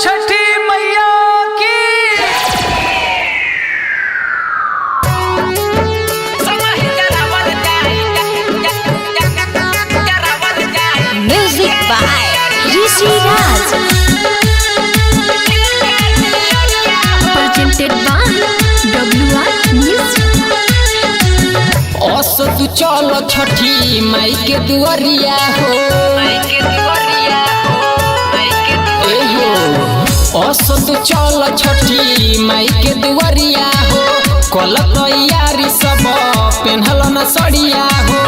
छठी मैया की। Music by Rishi Raj. Presented by WR Music. असो तू चल छठी माई के दुआरिया हो, असो तू चल छठी माई के दुआरिया हो। कल तैयारी सब पेन्हल न सड़िया हो,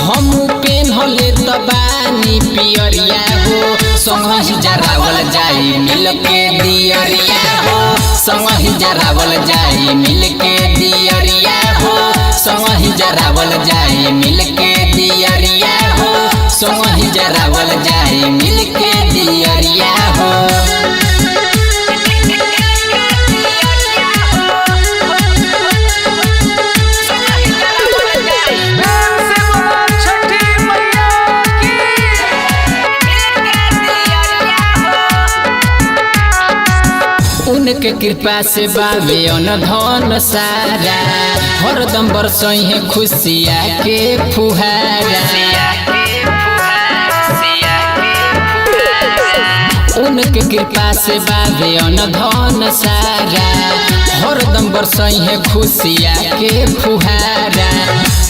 हम पेन्हले तबानी पियरिया हो। संगहि जरावल जाई मिल के दियरिया हो, संगहि जरावल जाई मिल के दियरिया हो, संगहि जरावल जाई मिल के दियरिया हो, संगहि जरावल जाई मिल के दियरिया हो। उनके कृपा से बावे धन सारा, हरदम बरसई है खुशिया के फुहारा। उनके कृपा से बावे धन सारा, हरदम बरसई है खुशिया के फुहारा।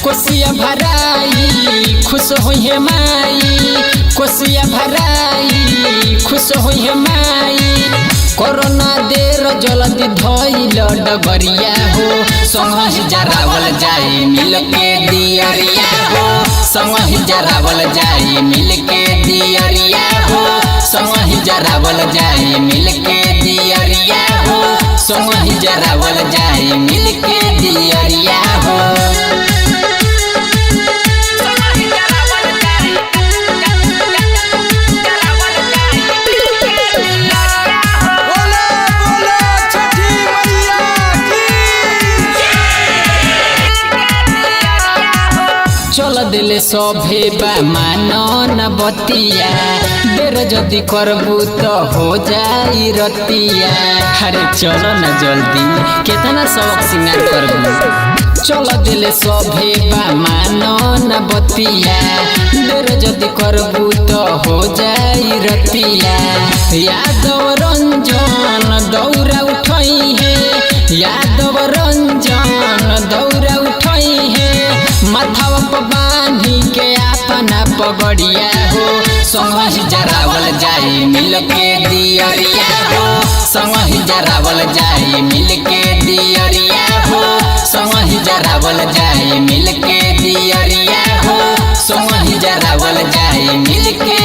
कोसिया भराई खुश होई है माई, कोसिया भराई खुश होई है माई। कोरोना देर जल्दी धइल डगरिया हो, संगहि जरावल जाई मिल के दियरिया हो, संगहि जरावल जाई मिल के दियरिया हो, संगहि जरावल जाई मिल के दियरिया हो, संगहि जरावल जाई मिल के दियरिया हो। चल दिले सभे बा मानन बतिया, देर जदि करबू तो हो जाई रतिया। अरे चलो न जल्दी, केतना सबक सिंगार करबू। चल दिले सभे बा मानन बतिया, देर जदि करबू तो हो जाई रतिया। यादव रंजन दौरा उठई है, यादव रंजन दौरा उठई है। माथावा पर बांधी के अपना पगड़िया हो, संगहि जरावल जाई मिल के दियरिया हो, संगहि जरावल जाई मिल के दियरिया हो, संगहि जरावल जाई मिल के दियरिया हो, संगहि जरावल जाई मिल के